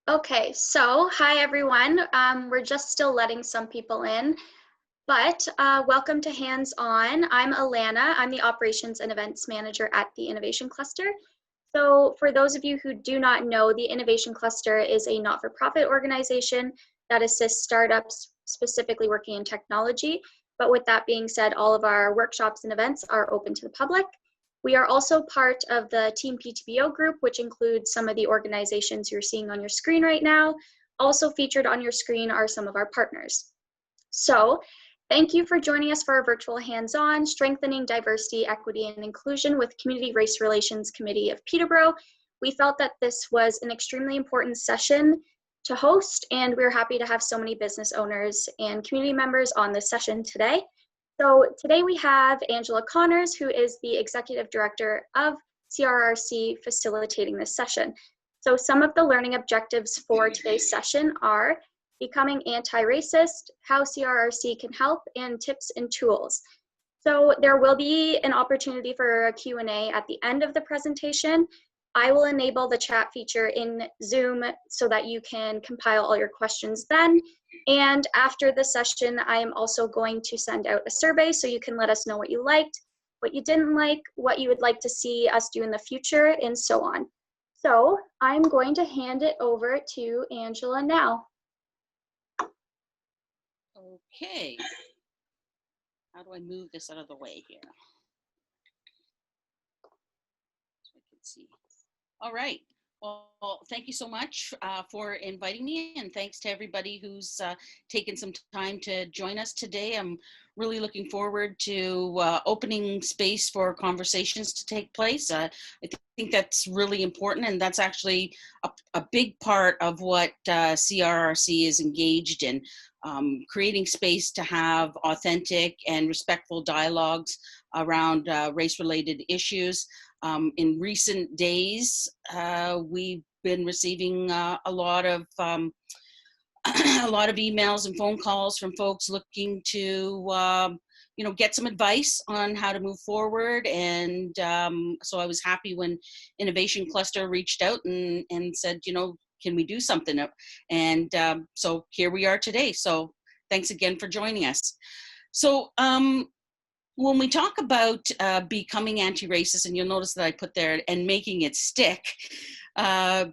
Okay, so hi everyone. We're just still letting some people in, but welcome to Hands On. I'm Alana. I'm the Operations and Events Manager at the Innovation Cluster. So for those of you who do not know, the Innovation Cluster is a not-for-profit organization that assists startups specifically working in technology. But with that being said, all of our workshops and events are open to the public. We are also part of the Team PTBO group, which includes some of the organizations you're seeing on your screen right now. Also featured on your screen are some of our partners. So thank you for joining us for our virtual hands-on Strengthening Diversity, Equity, and Inclusion with Community Race Relations Committee of Peterborough. We felt that this was an extremely important session to host, and we're happy to have so many business owners and community members on this session today. So today we have Angela Connors, who is the Executive Director of CRRC, facilitating this session. So some of the learning objectives for today's session are becoming anti-racist, how CRRC can help, and tips and tools. So there will be an opportunity for a Q&A at the end of the presentation. I will enable the chat feature in Zoom so that you can compile all your questions then. And after the session, I am also going to send out a survey so you can let us know what you liked, what you didn't like, what you would like to see us do in the future, and so on. So I'm going to hand it over to Angela now. Okay. How do I move this out of the way here? So I can see. All right. Well, thank you so much for inviting me, and thanks to everybody who's taken some time to join us today. I'm really looking forward to opening space for conversations to take place. I think that's really important, and that's actually a big part of what CRRC is engaged in, creating space to have authentic and respectful dialogues around race-related issues. In recent days, we've been receiving a lot of emails and phone calls from folks looking to get some advice on how to move forward. And so I was happy when Innovation Cluster reached out and said, can we do something? And so here we are today. So thanks again for joining us. So when we talk about becoming anti-racist, and you'll notice that I put there and making it stick,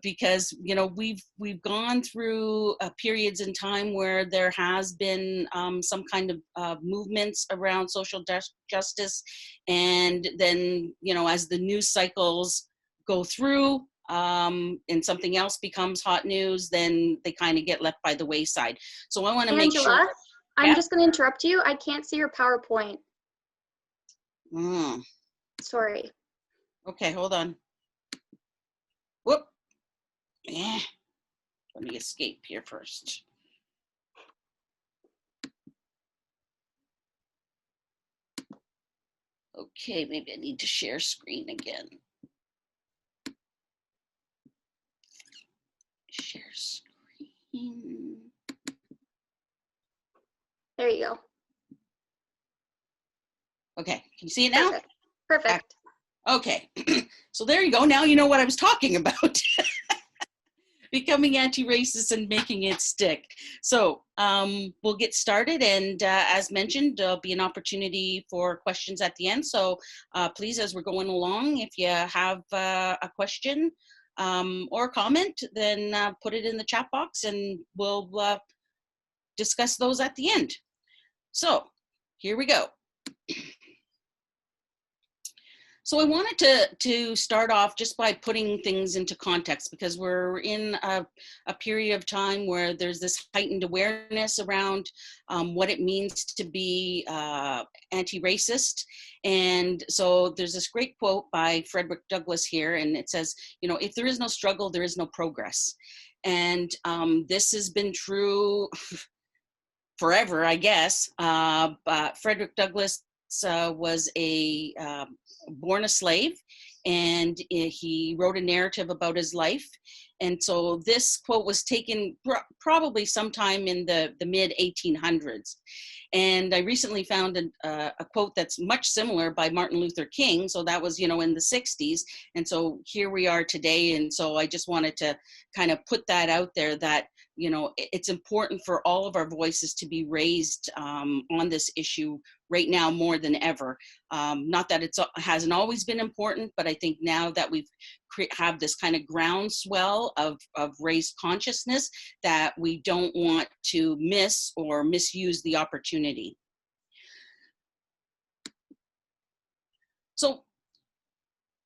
because we've gone through periods in time where there has been some kind of movements around social justice, and then as the news cycles go through and something else becomes hot news, then they kind of get left by the wayside. So I want to make sure. Angela, I'm just going to interrupt you. I can't see your PowerPoint. Sorry. Okay, hold on. Whoop. Yeah. Let me escape here first. Okay, maybe I need to share screen again. Share screen. There you go. Okay, can you see it now? Perfect. Okay, so there you go. Now you know what I was talking about. Becoming anti-racist and making it stick. So we'll get started, and as mentioned, there'll be an opportunity for questions at the end. So please, as we're going along, if you have a question or a comment, then put it in the chat box, and we'll discuss those at the end. So here we go. So I wanted to start off just by putting things into context, because we're in a period of time where there's this heightened awareness around what it means to be anti-racist. And so there's this great quote by Frederick Douglass here, and it says, if there is no struggle, there is no progress. And this has been true forever, I guess. But Frederick Douglass was born a slave, and he wrote a narrative about his life. And so this quote was taken probably sometime in the mid 1800s. And I recently found a quote that's much similar by Martin Luther King. So that was, in the 60s. And so here we are today. And so I just wanted to kind of put that out there that, it's important for all of our voices to be raised on this issue right now more than ever. Not that it hasn't always been important, but I think now that we've have this kind of groundswell of raised consciousness, that we don't want to miss or misuse the opportunity. So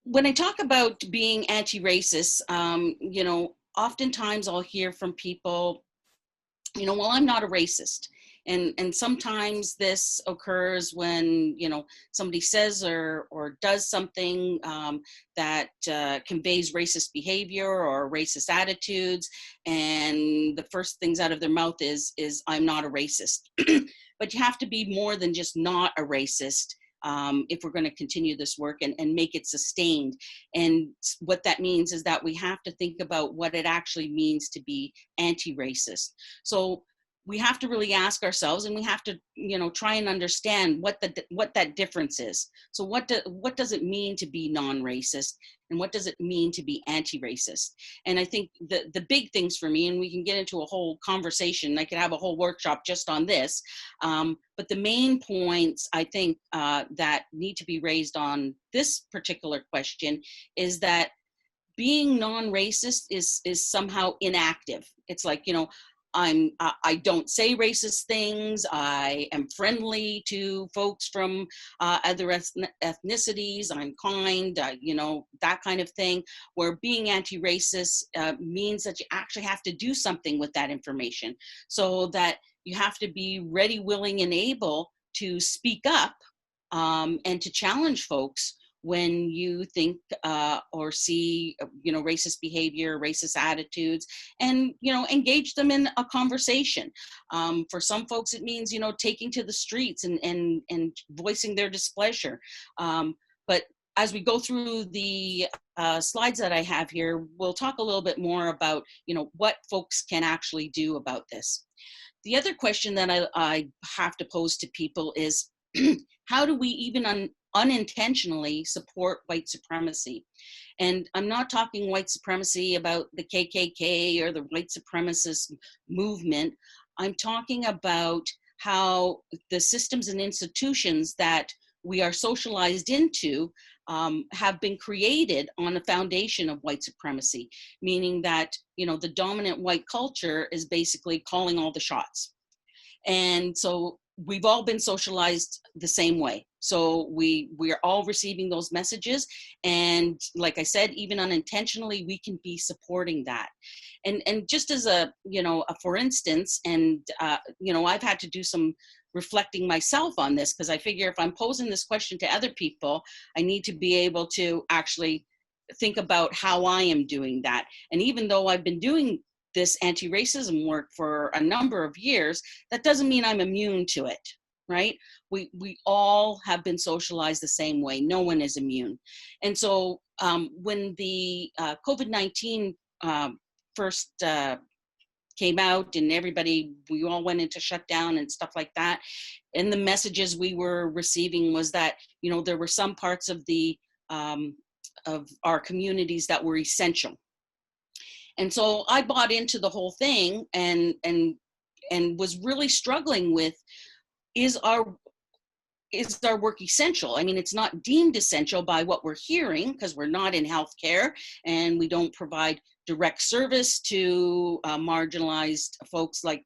when I talk about being anti-racist, oftentimes I'll hear from people, well, I'm not a racist. And sometimes this occurs when, somebody says or does something that conveys racist behavior or racist attitudes. And the first things out of their mouth is I'm not a racist. But you have to be more than just not a racist if we're going to continue this work and make it sustained. And what that means is that we have to think about what it actually means to be anti-racist. So we have to really ask ourselves, and we have to, try and understand what that difference is. So what does it mean to be non-racist, and what does it mean to be anti-racist? And I think the big things for me, and we can get into a whole conversation, I could have a whole workshop just on this, but the main points I think that need to be raised on this particular question is that being non-racist is somehow inactive. It's like, I don't say racist things. I am friendly to folks from other ethnicities. I'm kind, that kind of thing. Where being anti-racist means that you actually have to do something with that information, so that you have to be ready, willing, and able to speak up and to challenge folks when you think or see, racist behavior, racist attitudes, and, engage them in a conversation. For some folks, it means, taking to the streets and voicing their displeasure. But as we go through the slides that I have here, we'll talk a little bit more about, what folks can actually do about this. The other question that I have to pose to people is, how do we even unintentionally support white supremacy? And I'm not talking white supremacy about the KKK or the white supremacist movement. I'm talking about how the systems and institutions that we are socialized into have been created on a foundation of white supremacy, meaning that, the dominant white culture is basically calling all the shots. And so we've all been socialized the same way. So we are all receiving those messages. And like I said, even unintentionally, we can be supporting that. And just as a for instance, and, I've had to do some reflecting myself on this, because I figure if I'm posing this question to other people, I need to be able to actually think about how I am doing that. And even though I've been doing this anti-racism work for a number of years, that doesn't mean I'm immune to it, right? We all have been socialized the same way. No one is immune. And so when the COVID-19 first came out and we all went into shutdown and stuff like that, and the messages we were receiving was that, there were some parts of of our communities that were essential. And so I bought into the whole thing and was really struggling with, is our work essential? I mean, it's not deemed essential by what we're hearing, because we're not in healthcare and we don't provide direct service to marginalized folks, like,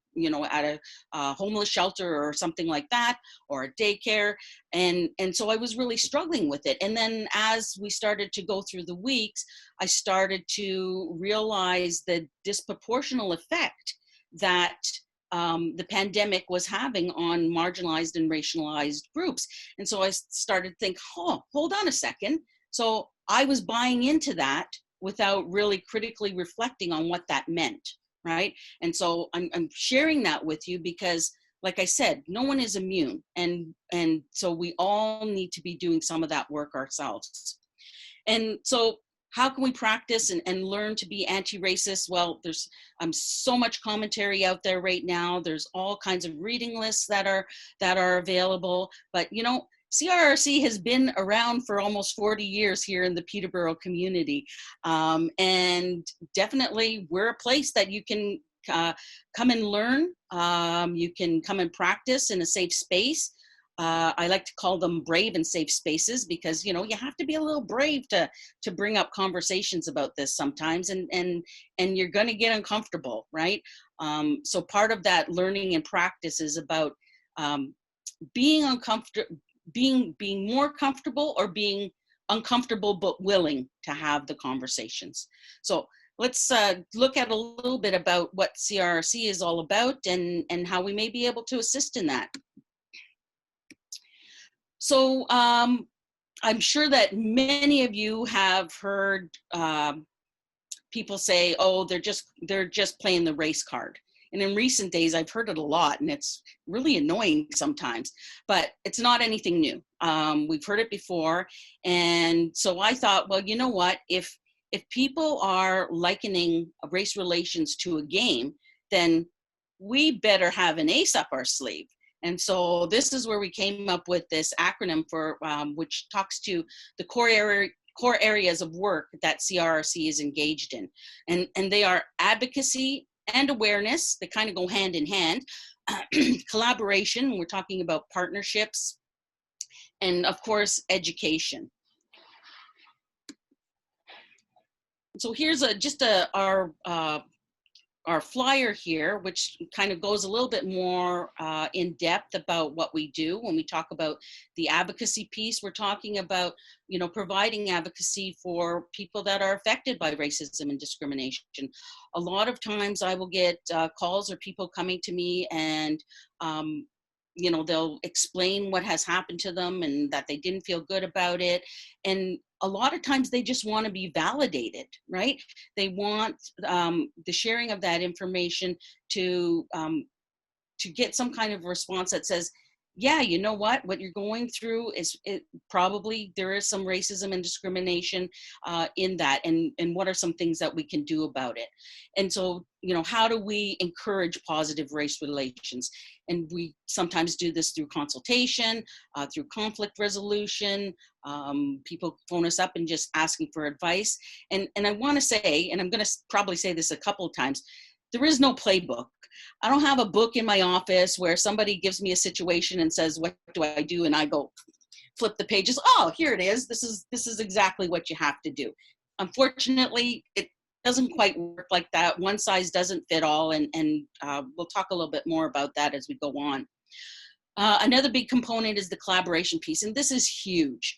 at a homeless shelter or something like that, or a daycare. And so I was really struggling with it. And then as we started to go through the weeks, I started to realize the disproportional effect that the pandemic was having on marginalized and racialized groups. And so I started to think, hold on a second. So I was buying into that without really critically reflecting on what that meant, right? And so I'm sharing that with you because, like I said, no one is immune. And so we all need to be doing some of that work ourselves. And so how can we practice and learn to be anti-racist? Well, there's so much commentary out there right now. There's all kinds of reading lists that are available. But you know, CRRC has been around for almost 40 years here in the Peterborough community, and definitely we're a place that you can come and learn. You can come and practice in a safe space. I like to call them brave and safe spaces, because you know, you have to be a little brave to bring up conversations about this sometimes, and you're going to get uncomfortable, right? So part of that learning and practice is about being uncomfortable, being more comfortable, or being uncomfortable but willing to have the conversations. So let's look at a little bit about what CRRC is all about, and how we may be able to assist in that. So I'm sure that many of you have heard people say, "Oh, they're just playing the race card." And in recent days, I've heard it a lot, and it's really annoying sometimes. But it's not anything new. We've heard it before, and so I thought, well, you know what? If people are likening race relations to a game, then we better have an ace up our sleeve. And so this is where we came up with this acronym for which talks to the core areas of work that CRRC is engaged in. And they are advocacy and awareness. They kind of go hand in hand. Collaboration, we're talking about partnerships, and of course, education. So here's our flyer here, which kind of goes a little bit more in depth about what we do. When we talk about the advocacy piece, we're talking about, you know, providing advocacy for people that are affected by racism and discrimination. A lot of times I will get calls or people coming to me, and you know, they'll explain what has happened to them and that they didn't feel good about it. And a lot of times they just want to be validated, right? They want the sharing of that information to get some kind of response that says, yeah, you know what you're going through is probably there is some racism and discrimination in that, and what are some things that we can do about it. And so, you know, how do we encourage positive race relations? And we sometimes do this through consultation, through conflict resolution. People phone us up and just asking for advice. And I want to say, and I'm going to probably say this a couple of times, there is no playbook. I don't have a book in my office where somebody gives me a situation and says, what do I do? And I go flip the pages. Oh, here it is. This is exactly what you have to do. Unfortunately, it doesn't quite work like that. One size doesn't fit all. And we'll talk a little bit more about that as we go on. Another big component is the collaboration piece, and this is huge.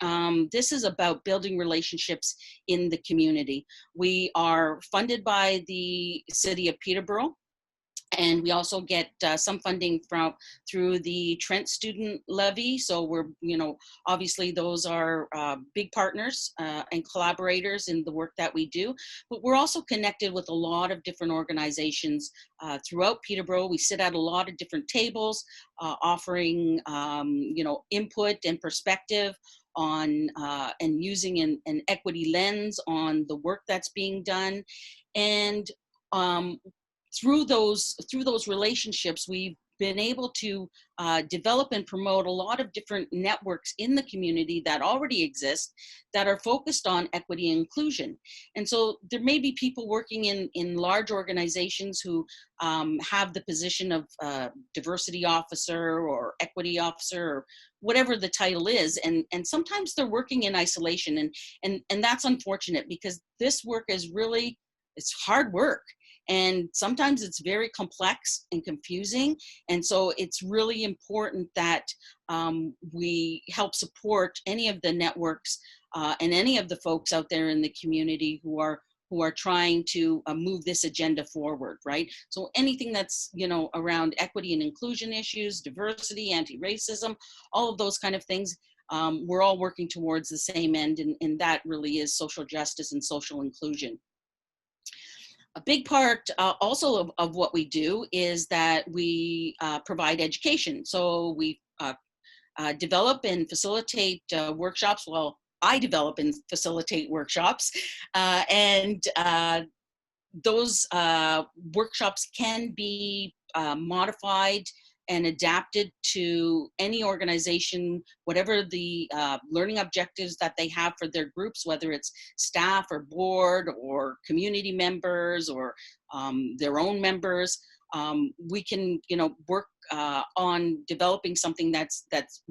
This is about building relationships in the community. We are funded by the City of Peterborough, and we also get some funding through the Trent Student Levy. So we're, you know, obviously those are big partners and collaborators in the work that we do. But we're also connected with a lot of different organizations throughout Peterborough. We sit at a lot of different tables, offering, you know, input and perspective on and using an equity lens on the work that's being done. And through those relationships, we've been able to develop and promote a lot of different networks in the community that already exist that are focused on equity and inclusion. And so there may be people working in large organizations who have the position of diversity officer or equity officer or whatever the title is, and sometimes they're working in isolation, and that's unfortunate, because this work is really, it's hard work. And sometimes it's very complex and confusing. And so it's really important that we help support any of the networks and any of the folks out there in the community who are trying to move this agenda forward, right? So anything that's, you know, around equity and inclusion issues, diversity, anti-racism, all of those kind of things, we're all working towards the same end, and that really is social justice and social inclusion. A big part also of what we do is that we provide education. So we develop and facilitate workshops. Well, I develop and facilitate workshops, and those workshops can be modified and adapted to any organization, whatever the learning objectives that they have for their groups, whether it's staff or board or community members or their own members. We can, work on developing something that's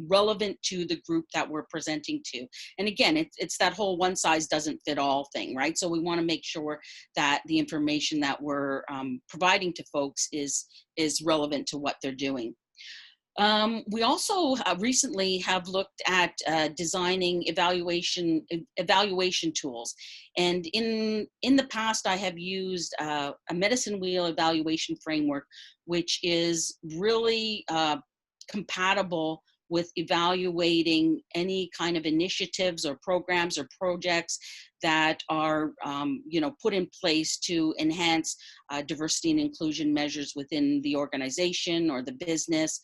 relevant to the group that we're presenting to. And again, it's that whole one size doesn't fit all thing, right? So we want to make sure that the information that we're providing to folks is relevant to what they're doing. We also recently have looked at designing evaluation tools. And in the past, I have used a medicine wheel evaluation framework, which is really compatible with evaluating any kind of initiatives or programs or projects that are put in place to enhance diversity and inclusion measures within the organization or the business,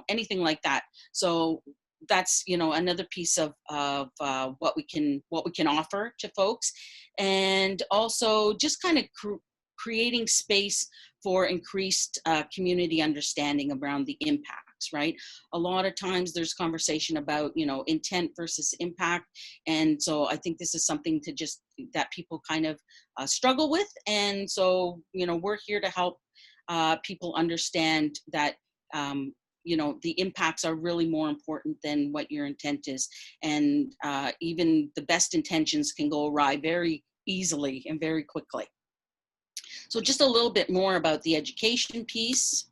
anything like that. So that's another piece of what we can offer to folks, and also just kind of creating space for increased community understanding around the impacts, right? A lot of times there's conversation about, intent versus impact. And so I think this is something that people kind of struggle with. And so, we're here to help people understand that, the impacts are really more important than what your intent is. And even the best intentions can go awry very easily and very quickly. So just a little bit more about the education piece.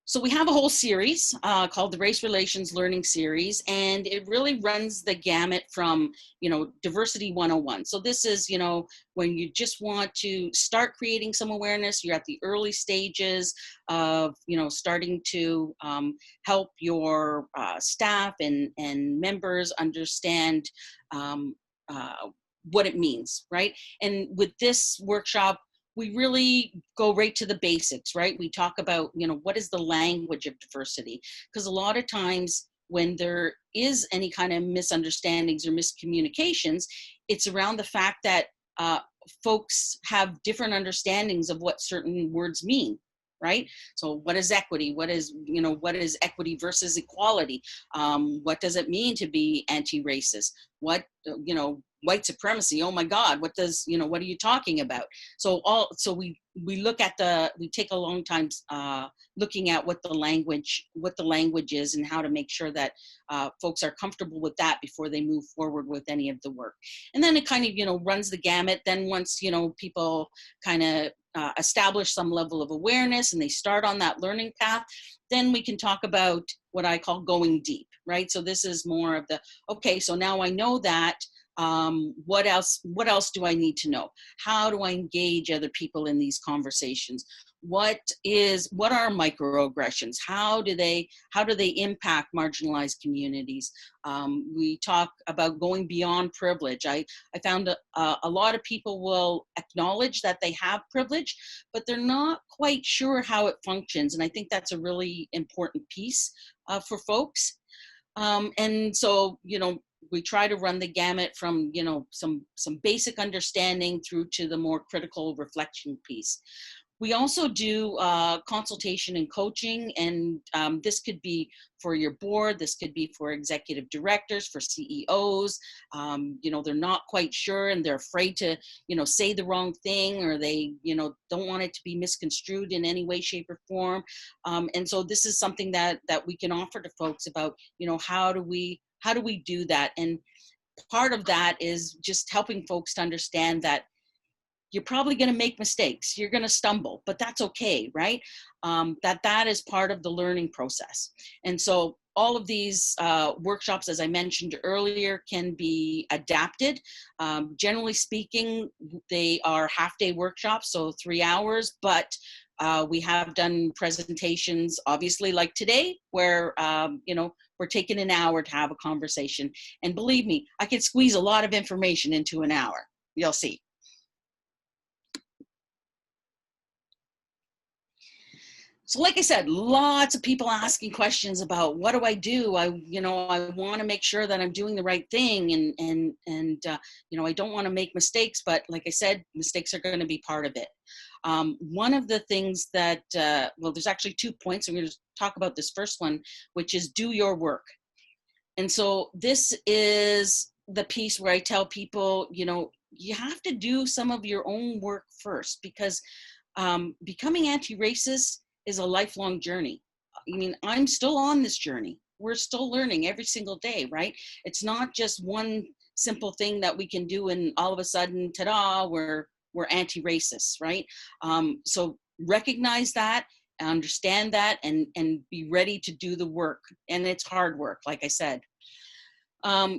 So we have a whole series called the Race Relations Learning Series, and it really runs the gamut from, Diversity 101. So this is, when you just want to start creating some awareness, you're at the early stages of, starting to help your staff and members understand what it means, right? And with this workshop, we really go right to the basics, right? We talk about, what is the language of diversity? Because a lot of times when there is any kind of misunderstandings or miscommunications, it's around the fact that folks have different understandings of what certain words mean, right? So what is equity? What is equity versus equality? What does it mean to be anti-racist? What, white supremacy, oh my God, what are you talking about? So we look at we take a long time looking at what the language is and how to make sure that folks are comfortable with that before they move forward with any of the work. And then it kind of, runs the gamut. Then once, people kind of establish some level of awareness and they start on that learning path, then we can talk about what I call going deep, right? So this is more of okay, so now I know that, what else do I need to know? How do I engage other people in these conversations? What are microaggressions? How do they impact marginalized communities? We talk about going beyond privilege. I found a lot of people will acknowledge that they have privilege, but they're not quite sure how it functions. And I think that's a really important piece for folks. And so, we try to run the gamut from, some basic understanding through to the more critical reflection piece. We also do consultation and coaching, and this could be for your board, this could be for executive directors, for CEOs. They're not quite sure and they're afraid to, say the wrong thing, or they, don't want it to be misconstrued in any way, shape, or form. And so this is something that we can offer to folks about, how do we do that? And part of that is just helping folks to understand that you're probably going to make mistakes. You're going to stumble, but that's okay, right? That is part of the learning process. And so all of these workshops, as I mentioned earlier, can be adapted. Generally speaking, they are half-day workshops, so 3 hours, but we have done presentations, obviously, like today, where, we're taking an hour to have a conversation. And believe me, I can squeeze a lot of information into an hour. You'll see. So like I said, lots of people asking questions about what do I do? I want to make sure that I'm doing the right thing, and I don't want to make mistakes, but like I said, mistakes are going to be part of it. One of the things that, there's actually 2 points. I'm going to talk about this first one, which is do your work. And so this is the piece where I tell people, you have to do some of your own work first, because becoming anti-racist is a lifelong journey. I mean, I'm still on this journey. We're still learning every single day, right? It's not just one simple thing that we can do and all of a sudden, ta-da, we're anti-racist, right? So recognize that, understand that, and be ready to do the work. And it's hard work, like I said.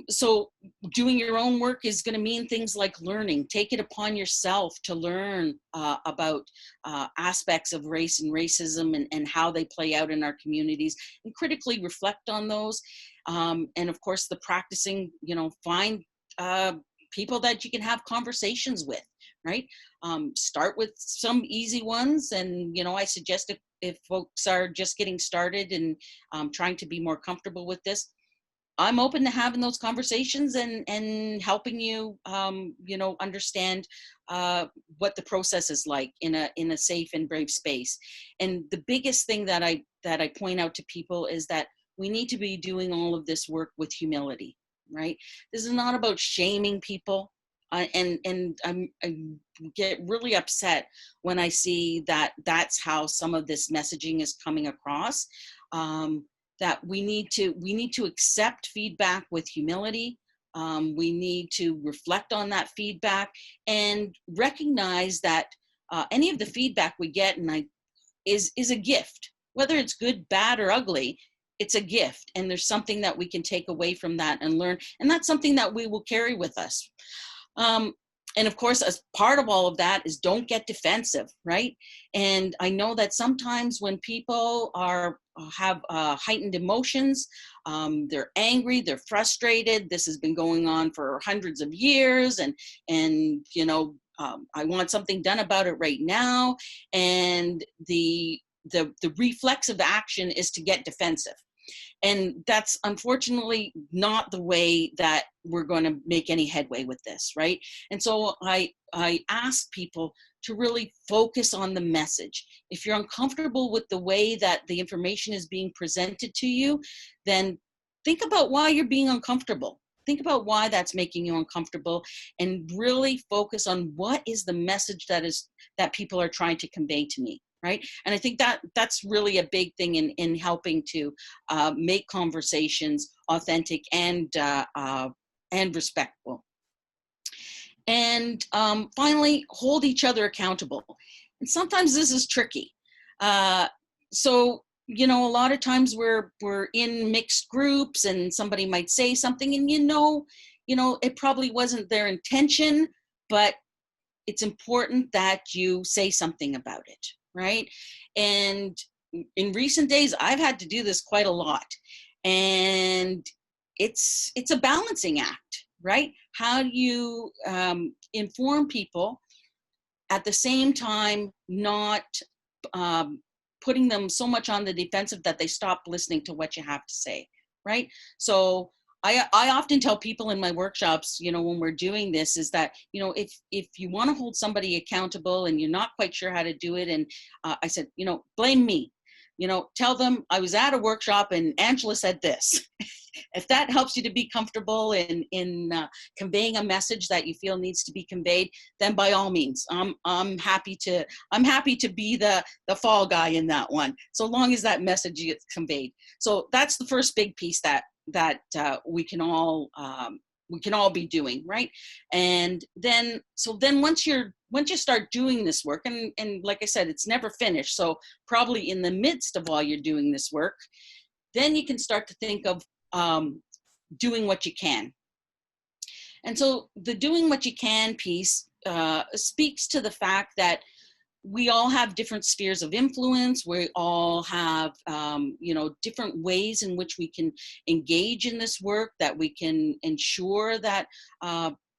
So doing your own work is going to mean things like learning. Take it upon yourself to learn about aspects of race and racism, and how they play out in our communities, and critically reflect on those. And of course, the practicing, find people that you can have conversations with, right? Start with some easy ones. And, I suggest if folks are just getting started and trying to be more comfortable with this, I'm open to having those conversations and helping you, understand what the process is like in a safe and brave space. And the biggest thing that I point out to people is that we need to be doing all of this work with humility, right? This is not about shaming people. And I get really upset when I see that that's how some of this messaging is coming across. That we need to accept feedback with humility. We need to reflect on that feedback and recognize that any of the feedback we get is a gift. Whether it's good, bad, or ugly, it's a gift, and there's something that we can take away from that and learn, and that's something that we will carry with us. And of course, as part of all of that is don't get defensive, right? And I know that sometimes when people have heightened emotions, they're angry, they're frustrated. This has been going on for hundreds of years, and I want something done about it right now. And the reflexive action is to get defensive. And that's unfortunately not the way that we're going to make any headway with this, right? And so I ask people to really focus on the message. If you're uncomfortable with the way that the information is being presented to you, then think about why you're being uncomfortable. Think about why that's making you uncomfortable, and really focus on what is the message that people are trying to convey to me. Right? And I think that's really a big thing in helping to make conversations authentic and respectful. And finally, hold each other accountable. And sometimes this is tricky. So, a lot of times we're in mixed groups, and somebody might say something, and it probably wasn't their intention, but it's important that you say something about it. Right? And in recent days, I've had to do this quite a lot. And it's a balancing act, right? How do you inform people at the same time not putting them so much on the defensive that they stop listening to what you have to say, right? So I often tell people in my workshops, when we're doing this, is that, if you want to hold somebody accountable and you're not quite sure how to do it, and I said, blame me, tell them I was at a workshop and Angela said this. If that helps you to be comfortable in conveying a message that you feel needs to be conveyed, then by all means, I'm happy to be the fall guy in that one, so long as that message gets conveyed. So that's the first big piece that we can all be doing, right? And then once you start doing this work, and like I said, it's never finished. So probably in the midst of while you're doing this work, then you can start to think of doing what you can. And so the doing what you can piece speaks to the fact that we all have different spheres of influence. We all have, different ways in which we can engage in this work, that we can ensure that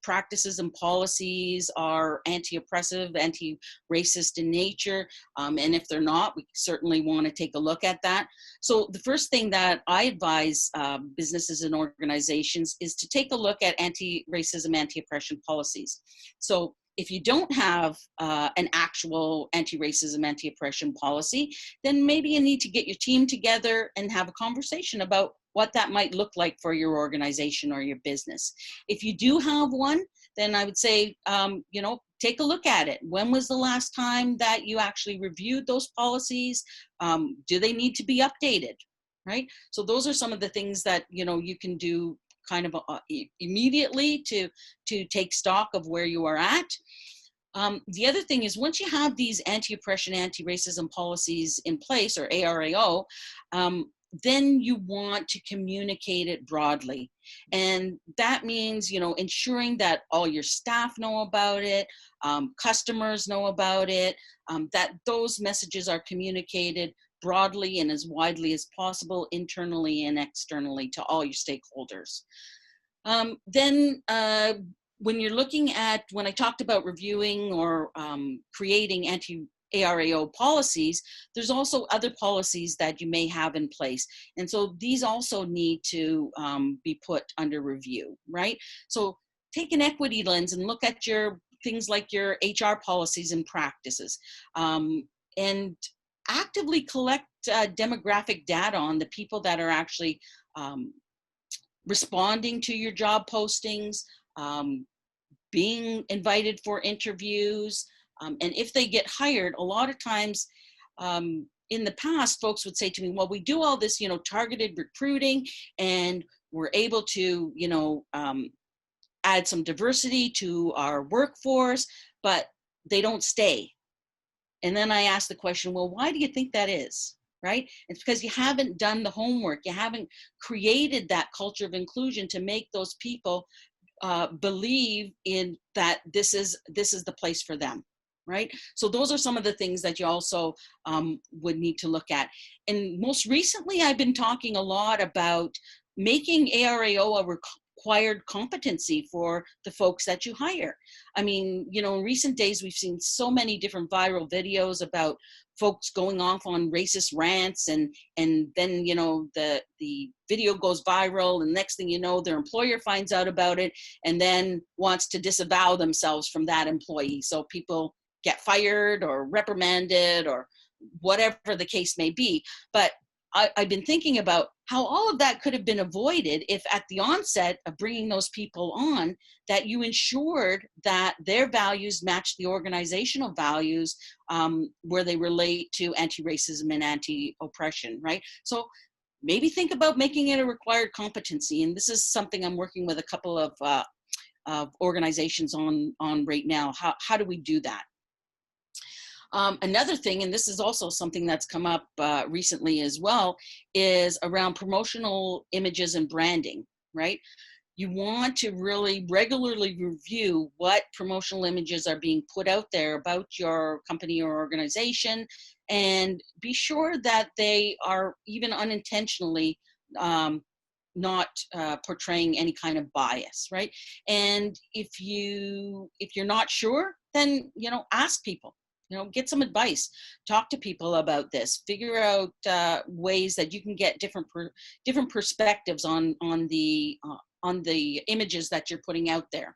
practices and policies are anti-oppressive, anti-racist in nature, and if they're not, we certainly want to take a look at that. So the first thing that I advise businesses and organizations is to take a look at anti-racism, anti-oppression policies. So if you don't have an actual anti-racism, anti-oppression policy, then maybe you need to get your team together and have a conversation about what that might look like for your organization or your business. If you do have one, then I would say, you know, take a look at it. When was the last time that you actually reviewed those policies? Do they need to be updated, right? So those are some of the things that, you know, you can do kind of immediately to take stock of where you are at. The other thing is, once you have these anti-oppression, anti-racism policies in place, or ARAO, then you want to communicate it broadly. And that means, you know, ensuring that all your staff know about it, customers know about it, that those messages are communicated broadly and as widely as possible, internally and externally, to all your stakeholders. Then when you're looking at, when I talked about reviewing or creating anti-ARAO policies, there's also other policies that you may have in place. And so these also need to be put under review, right? So take an equity lens and look at your things like your HR policies and practices, and actively collect demographic data on the people that are actually responding to your job postings, being invited for interviews, and if they get hired. A lot of times in the past, folks would say to me, well, we do all this, you know, targeted recruiting, and we're able to, you know, add some diversity to our workforce, but they don't stay. And then I ask the question, well, why do you think that is, right? It's because you haven't done the homework. You haven't created that culture of inclusion to make those people believe in that this is the place for them, right? So those are some of the things that you also would need to look at. And most recently, I've been talking a lot about making ARAO a required competency for the folks that you hire. I mean, you know, in recent days, we've seen so many different viral videos about folks going off on racist rants, and then, you know, the video goes viral, and next thing you know, their employer finds out about it and then wants to disavow themselves from that employee. So people get fired or reprimanded or whatever the case may be. But I've been thinking about how all of that could have been avoided if at the onset of bringing those people on, that you ensured that their values match the organizational values where they relate to anti-racism and anti-oppression, right? So maybe think about making it a required competency. And this is something I'm working with a couple of organizations on right now. How do we do that? Another thing, and this is also something that's come up recently as well, is around promotional images and branding, right? You want to really regularly review what promotional images are being put out there about your company or organization, and be sure that they are, even unintentionally, not portraying any kind of bias, right? And if you're not sure, then, you know, ask people. You know, get some advice, talk to people about this, figure out ways that you can get different perspectives on the images that you're putting out there.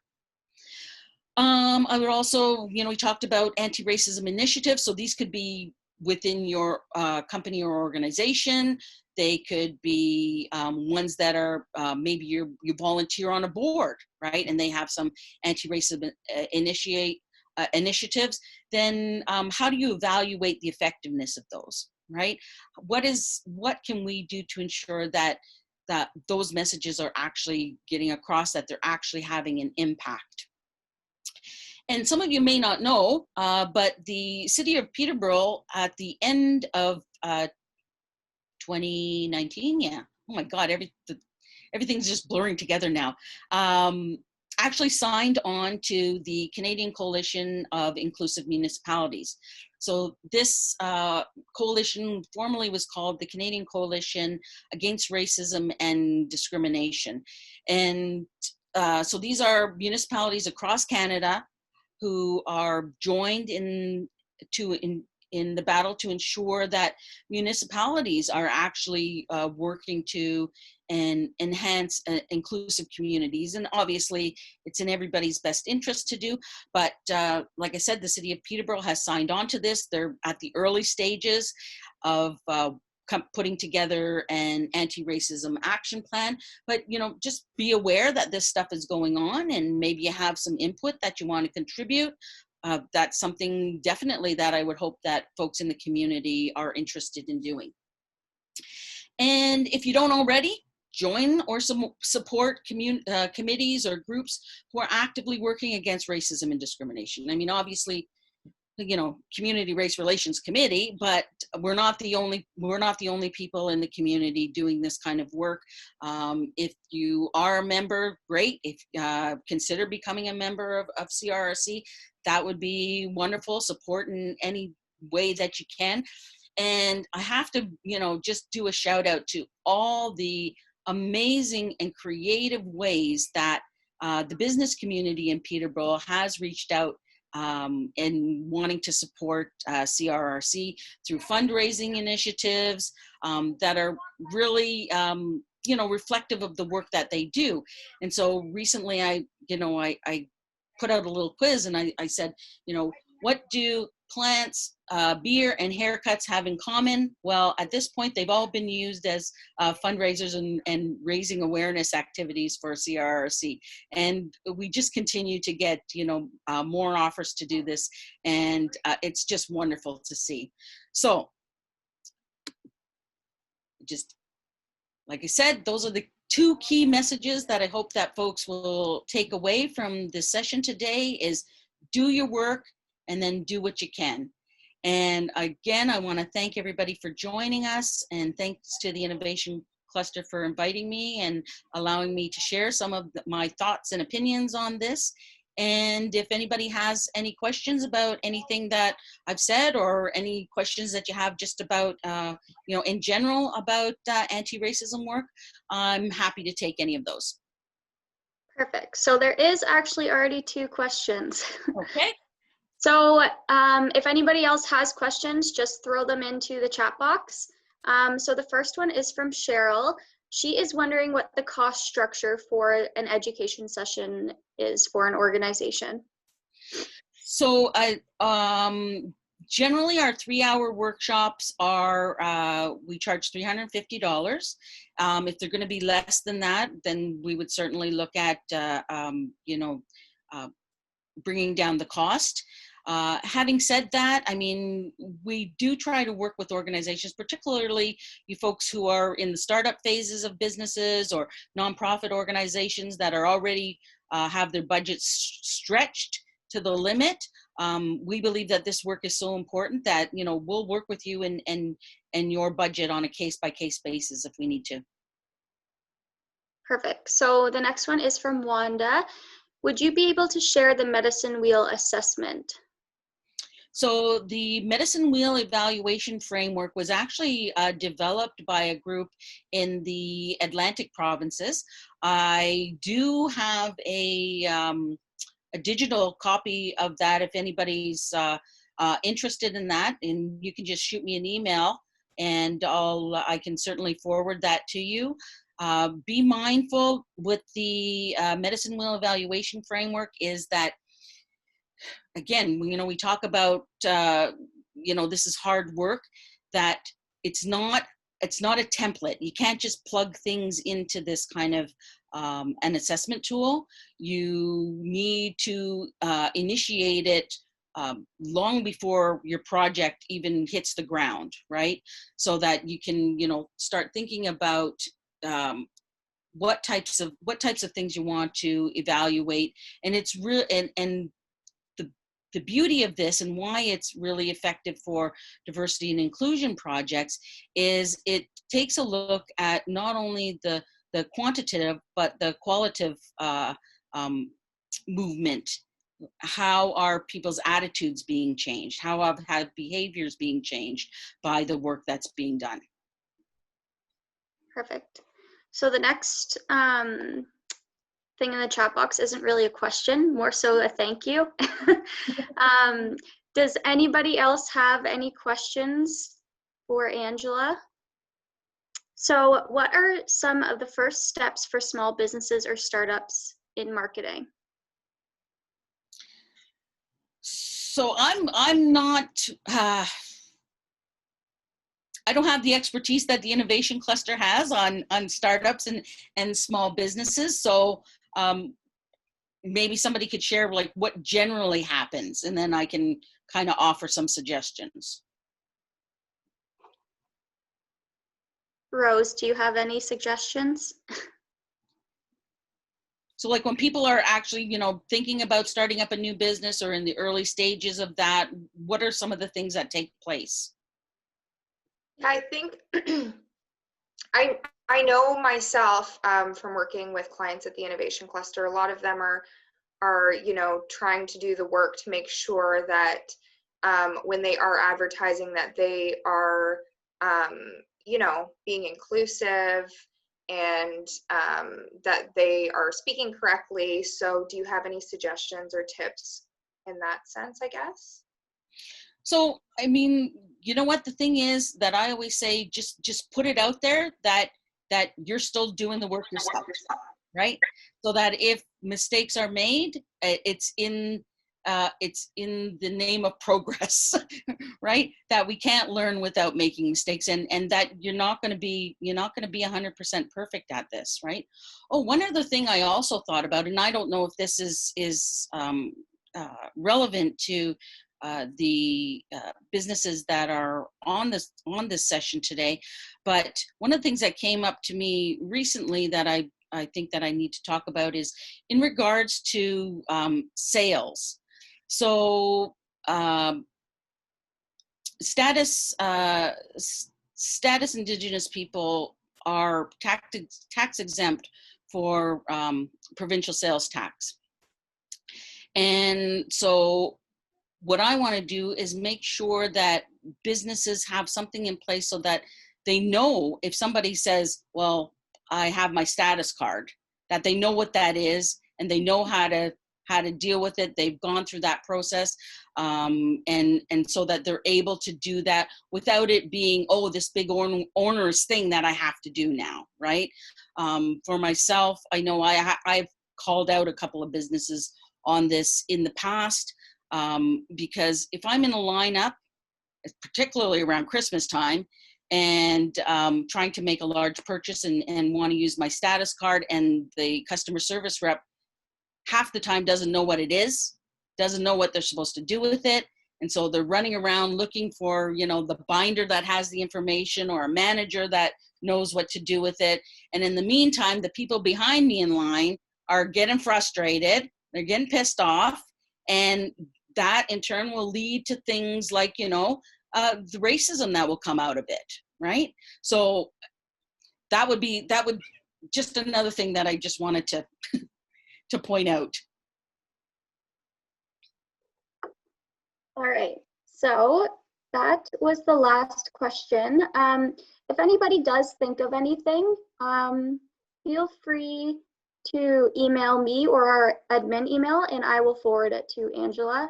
I would also, you know, we talked about anti-racism initiatives. So these could be within your company or organization. They could be ones that are maybe you volunteer on a board, right? And they have some anti-racism initiatives. Then how do you evaluate the effectiveness of those, right? What can we do to ensure that those messages are actually getting across, that they're actually having an impact? And some of you may not know, but the city of Peterborough at the end of 2019, yeah, oh my God, everything's just blurring together now, actually signed on to the Canadian Coalition of Inclusive Municipalities. So this coalition formerly was called the Canadian Coalition Against Racism and Discrimination. And So these are municipalities across Canada who are joined in the battle to ensure that municipalities are actually working to enhance inclusive communities. And obviously, it's in everybody's best interest to do. But like I said, the city of Peterborough has signed on to this. They're at the early stages of putting together an anti-racism action plan. But just be aware that this stuff is going on, and maybe you have some input that you want to contribute. That's something definitely that I would hope that folks in the community are interested in doing. And if you don't already, join or support committees or groups who are actively working against racism and discrimination. I mean, obviously, Community Race Relations Committee, but we're not the only people in the community doing this kind of work. If you are a member, great. If consider becoming a member of CRRC, that would be wonderful. Support in any way that you can. And I have to, just do a shout out to all the amazing and creative ways that the business community in Peterborough has reached out and wanting to support CRRC through fundraising initiatives that are really, reflective of the work that they do. And so recently I put out a little quiz, and I said, what do plants, beer, and haircuts have in common? Well, at this point, they've all been used as fundraisers and raising awareness activities for CRRC. And we just continue to get, more offers to do this. And it's just wonderful to see. So just like I said, those are the two key messages that I hope that folks will take away from this session today is do your work and then do what you can. And again, I want to thank everybody for joining us, and thanks to the Innovation Cluster for inviting me and allowing me to share some of my thoughts and opinions on this. And if anybody has any questions about anything that I've said, or any questions that you have just about, in general about anti-racism work, I'm happy to take any of those. Perfect. So there is actually already 2 questions. Okay. So if anybody else has questions, just throw them into the chat box. So the first one is from Cheryl. She is wondering what the cost structure for an education session is for an organization. So generally our 3-hour workshops are, we charge $350. If they're going to be less than that, then we would certainly look at, bringing down the cost. Having said that, I mean, we do try to work with organizations, particularly you folks who are in the startup phases of businesses or nonprofit organizations that are already have their budgets stretched to the limit. We believe that this work is so important that, we'll work with you and your budget on a case-by-case basis if we need to. Perfect. So the next one is from Wanda. Would you be able to share the medicine wheel assessment? So the medicine wheel evaluation framework was actually developed by a group in the Atlantic provinces. I do have a digital copy of that if anybody's interested in that, and you can just shoot me an email and I can certainly forward that to you. Be mindful with the medicine wheel evaluation framework is that, again, we talk about, this is hard work, that it's not a template. You can't just plug things into this kind of an assessment tool. You need to initiate it long before your project even hits the ground, right? So that you can, start thinking about what types of things you want to evaluate. And it's real, and the beauty of this and why it's really effective for diversity and inclusion projects is it takes a look at not only the quantitative, but the qualitative movement. How are people's attitudes being changed? How have behaviors being changed by the work that's being done? Perfect. So the next thing in the chat box isn't really a question, more so a thank you. Does anybody else have any questions for Angela? So what are some of the first steps for small businesses or startups in marketing? So I'm not, I don't have the expertise that the innovation cluster has on startups and small businesses. So maybe somebody could share like what generally happens, and then I can kind of offer some suggestions. Rose, do you have any suggestions? So like when people are actually, you know, thinking about starting up a new business or in the early stages of that, what are some of the things that take place? I think I know myself from working with clients at the Innovation Cluster, a lot of them are you know, trying to do the work to make sure that when they are advertising that they are you know, being inclusive and that they are speaking correctly. So do you have any suggestions or tips in that sense, I guess? So, I mean, you know what the thing is that I always say, just put it out there that you're still doing the work yourself, right? So that if mistakes are made, it's in the name of progress, right? That we can't learn without making mistakes, and that you're not going to be 100% perfect at this, right? Oh, one other thing I also thought about, and I don't know if this is relevant to the businesses that are on this session today, but one of the things that came up to me recently that I think that I need to talk about is in regards to sales. So status Indigenous people are tax exempt for provincial sales tax, and so what I want to do is make sure that businesses have something in place so that they know if somebody says, well, I have my status card, that they know what that is and they know how to deal with it. They've gone through that process, and so that they're able to do that without it being, oh, this big onerous thing that I have to do now, right? For myself, I know I've called out a couple of businesses on this in the past, because if I'm in a lineup, particularly around Christmas time, and trying to make a large purchase and want to use my status card, and the customer service rep half the time doesn't know what it is, doesn't know what they're supposed to do with it, and so they're running around looking for, you know, the binder that has the information or a manager that knows what to do with it. And in the meantime, the people behind me in line are getting frustrated, they're getting pissed off, and that in turn will lead to things like, you know, the racism that will come out of it, right? So that would just another thing that I just wanted to point out. All right, so that was the last question. If anybody does think of anything, feel free to email me or our admin email, and I will forward it to Angela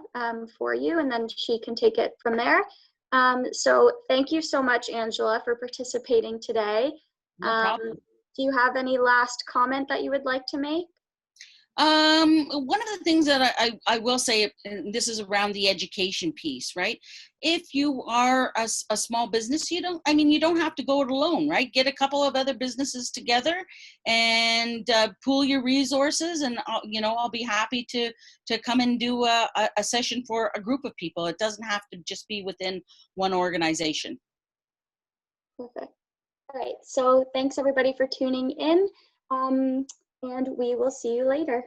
for you, and then she can take it from there. So thank you so much, Angela, for participating today. No problem. Do you have any last comment that you would like to make? One of the things that I will say, and this is around the education piece, right? If you are a small business, you don't have to go it alone, right? Get a couple of other businesses together and pool your resources, and I'll be happy to come and do a session for a group of people. It doesn't have to just be within one organization. Perfect. All right, so thanks everybody for tuning in. And we will see you later.